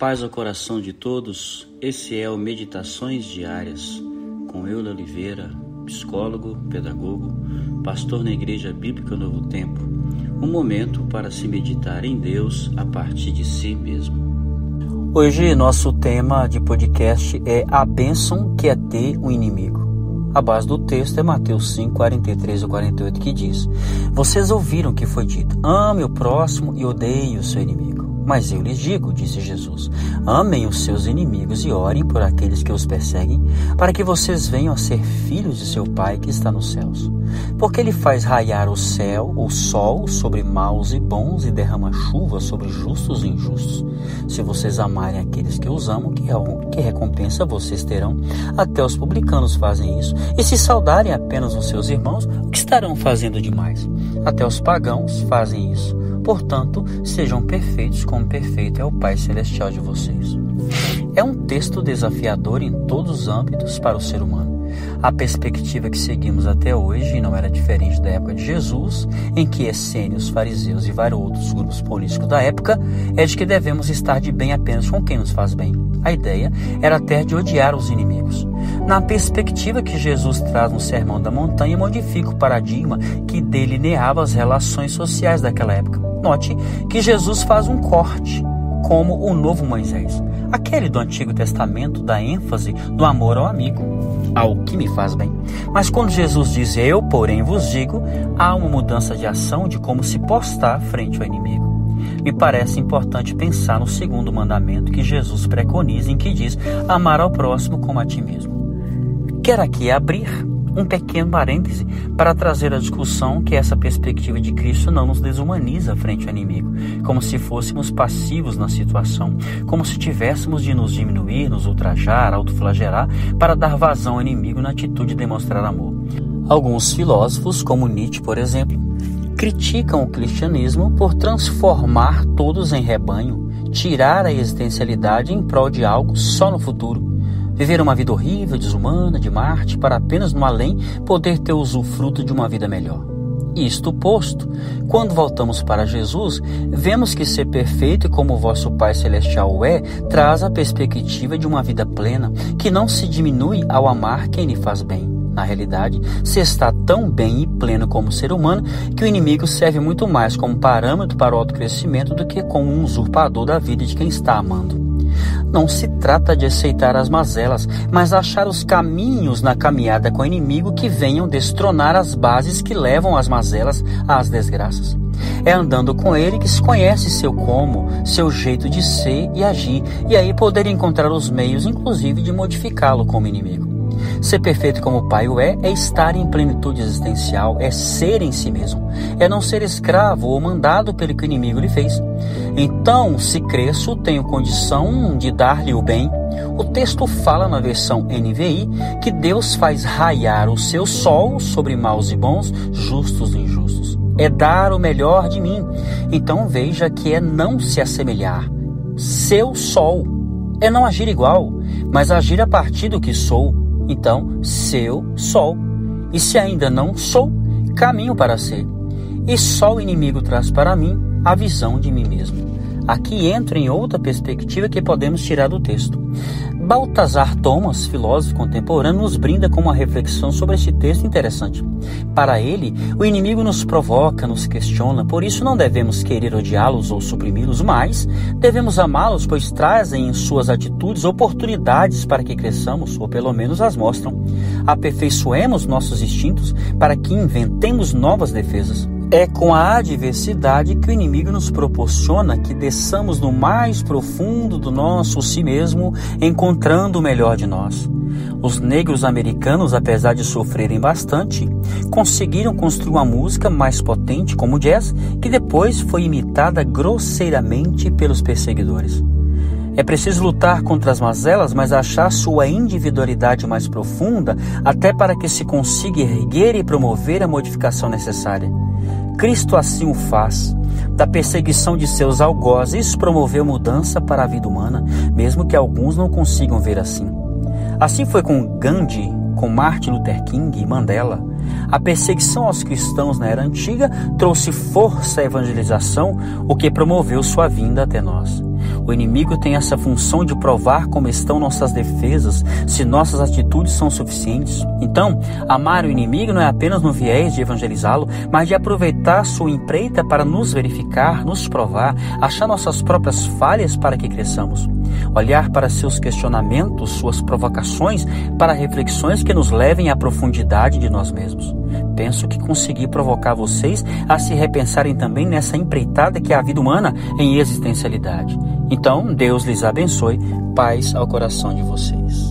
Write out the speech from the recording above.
Paz ao coração de todos, esse é o Meditações Diárias, com Euler Oliveira, psicólogo, pedagogo, pastor na Igreja Bíblica Novo Tempo. Um momento para se meditar em Deus a partir de si mesmo. Hoje nosso tema de podcast é a bênção que é ter um inimigo. A base do texto é Mateus 5, 43 ou 48, que diz: Vocês ouviram que foi dito, ame o próximo e odeie o seu inimigo. Mas eu lhes digo, disse Jesus, amem os seus inimigos e orem por aqueles que os perseguem, para que vocês venham a ser filhos de seu Pai que está nos céus. Porque ele faz raiar o sol sobre maus e bons e derrama chuva sobre justos e injustos. Se vocês amarem aqueles que os amam, que recompensa vocês terão? Até os publicanos fazem isso. E se saudarem apenas os seus irmãos, o que estarão fazendo demais? Até os pagãos fazem isso. Portanto, sejam perfeitos como perfeito é o Pai Celestial de vocês. É um texto desafiador em todos os âmbitos para o ser humano. A perspectiva que seguimos até hoje não era diferente da época de Jesus, em que essênios, fariseus e vários outros grupos políticos da época é de que devemos estar de bem apenas com quem nos faz bem. A ideia era até de odiar os inimigos. Na perspectiva que Jesus traz no Sermão da Montanha, modifica o paradigma que delineava as relações sociais daquela época. Note que Jesus faz um corte, como o novo Moisés. Aquele do Antigo Testamento dá ênfase no amor ao amigo, ao que me faz bem. Mas quando Jesus diz, eu, porém, vos digo, há uma mudança de ação de como se postar frente ao inimigo. Me parece importante pensar no segundo mandamento que Jesus preconiza, em que diz, amar ao próximo como a ti mesmo. Quero aqui abrir um pequeno parêntese para trazer a discussão que essa perspectiva de Cristo não nos desumaniza frente ao inimigo, como se fôssemos passivos na situação, como se tivéssemos de nos diminuir, nos ultrajar, autoflagelar, para dar vazão ao inimigo na atitude de demonstrar amor. Alguns filósofos, como Nietzsche, por exemplo, criticam o cristianismo por transformar todos em rebanho, tirar a existencialidade em prol de algo só no futuro. Viver uma vida horrível, desumana, de Marte, para apenas no além poder ter usufruto de uma vida melhor. Isto posto, quando voltamos para Jesus, vemos que ser perfeito e como o vosso Pai Celestial é, traz a perspectiva de uma vida plena, que não se diminui ao amar quem lhe faz bem. Na realidade, se está tão bem e pleno como ser humano, que o inimigo serve muito mais como parâmetro para o autocrescimento do que como um usurpador da vida de quem está amando. Não se trata de aceitar as mazelas, mas achar os caminhos na caminhada com o inimigo que venham destronar as bases que levam as mazelas às desgraças. É andando com ele que se conhece seu como, seu jeito de ser e agir, e aí poder encontrar os meios, inclusive, de modificá-lo como inimigo. Ser perfeito como o Pai o é estar em plenitude existencial, é ser em si mesmo, é não ser escravo ou mandado pelo que o inimigo lhe fez. Então, se cresço, tenho condição de dar-lhe o bem. O texto fala na versão NVI que Deus faz raiar o seu sol sobre maus e bons, justos e injustos. É dar o melhor de mim. Então veja que é não se assemelhar. Seu sol é não agir igual, mas agir a partir do que sou. Então, seu sol. E se ainda não sou, caminho para ser. E só o inimigo traz para mim a visão de mim mesmo. Aqui entra em outra perspectiva que podemos tirar do texto. Baltazar Thomas, filósofo contemporâneo, nos brinda com uma reflexão sobre este texto interessante. Para ele, o inimigo nos provoca, nos questiona, por isso não devemos querer odiá-los ou suprimi-los, mas devemos amá-los, pois trazem em suas atitudes oportunidades para que cresçamos, ou pelo menos as mostram. Aperfeiçoemos nossos instintos para que inventemos novas defesas. É com a adversidade que o inimigo nos proporciona que desçamos no mais profundo do nosso si mesmo, encontrando o melhor de nós. Os negros americanos, apesar de sofrerem bastante, conseguiram construir uma música mais potente como o jazz, que depois foi imitada grosseiramente pelos perseguidores. É preciso lutar contra as mazelas, mas achar sua individualidade mais profunda, até para que se consiga erguer e promover a modificação necessária. Cristo assim o faz. Da perseguição de seus algozes, promoveu mudança para a vida humana, mesmo que alguns não consigam ver assim. Assim foi com Gandhi, com Martin Luther King e Mandela. A perseguição aos cristãos na era antiga trouxe força à evangelização, o que promoveu sua vinda até nós. O inimigo tem essa função de provar como estão nossas defesas, se nossas atitudes são suficientes. Então, amar o inimigo não é apenas no viés de evangelizá-lo, mas de aproveitar sua empreita para nos verificar, nos provar, achar nossas próprias falhas para que cresçamos. Olhar para seus questionamentos, suas provocações, para reflexões que nos levem à profundidade de nós mesmos. Penso que consegui provocar vocês a se repensarem também nessa empreitada que é a vida humana em existencialidade. Então, Deus lhes abençoe. Paz ao coração de vocês.